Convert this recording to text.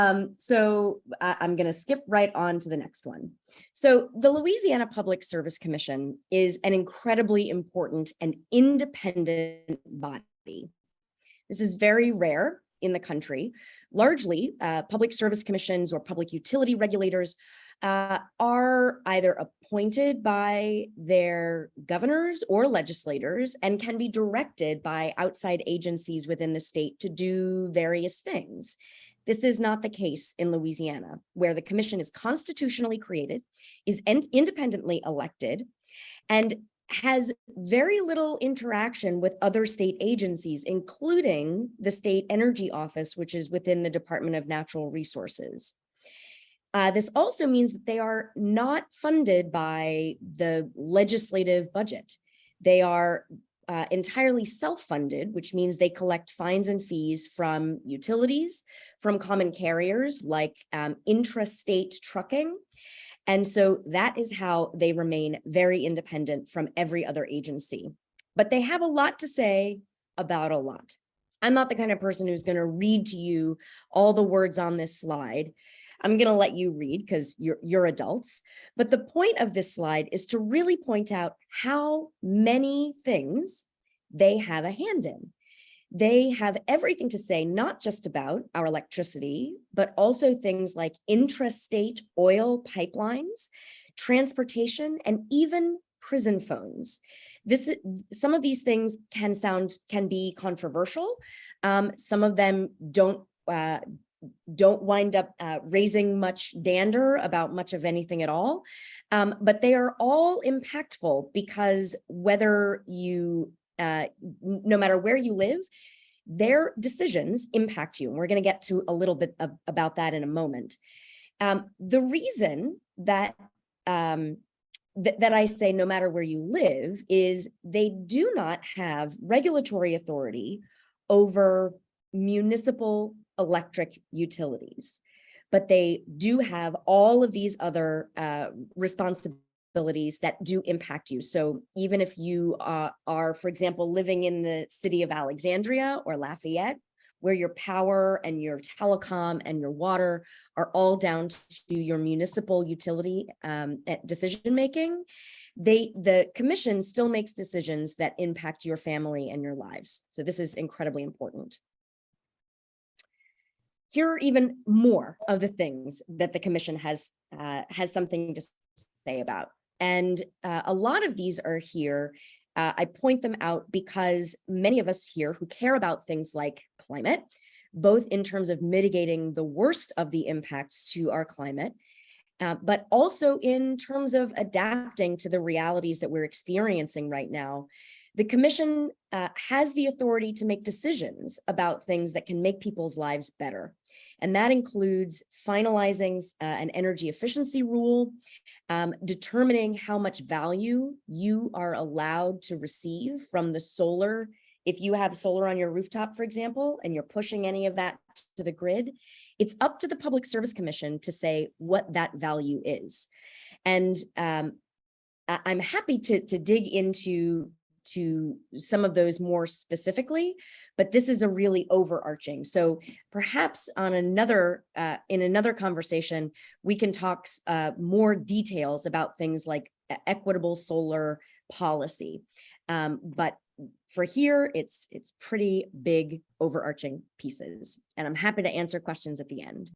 I'm going to skip right on to the next one. So the Louisiana Public Service Commission is an incredibly important and independent body. This is very rare in the country. Largely, public service commissions or public utility regulators are either appointed by their governors or legislators and can be directed by outside agencies within the state to do various things. This is not the case in Louisiana, where the commission is constitutionally created, is independently elected, and has very little interaction with other state agencies, including the State Energy Office, which is within the Department of Natural Resources. This also means that they are not funded by the legislative budget. They are entirely self-funded, which means they collect fines and fees from utilities, from common carriers like intrastate trucking. And so that is how they remain very independent from every other agency. But they have a lot to say about a lot. I'm not the kind of person who's going to read to you all the words on this slide. I'm going to let you read because you're adults. But the point of this slide is to really point out how many things they have a hand in. They have everything to say, not just about our electricity, but also things like intrastate oil pipelines, transportation, and even prison phones. Some of these things can be controversial. Some of them don't wind up raising much dander about much of anything at all. But they are all impactful because whether you, no matter where you live, their decisions impact you. And we're going to get to a little bit about that in a moment. The reason that that I say no matter where you live is they do not have regulatory authority over municipal electric utilities, but they do have all of these other responsibilities that do impact you. So even if you are, for example, living in the city of Alexandria or Lafayette, where your power and your telecom and your water are all down to your municipal utility decision-making, the commission still makes decisions that impact your family and your lives. So this is incredibly important. Here are even more of the things that the commission has something to say about. And a lot of these are here. I point them out because many of us here who care about things like climate, both in terms of mitigating the worst of the impacts to our climate, but also in terms of adapting to the realities that we're experiencing right now. The commission has the authority to make decisions about things that can make people's lives better. And that includes finalizing an energy efficiency rule, determining how much value you are allowed to receive from the solar. If you have solar on your rooftop, for example, and you're pushing any of that to the grid, it's up to the Public Service Commission to say what that value is. And I'm happy to dig into some of those more specifically, but this is a really overarching. So perhaps on another in another conversation, we can talk more details about things like equitable solar policy. But for here, it's pretty big overarching pieces, and I'm happy to answer questions at the end.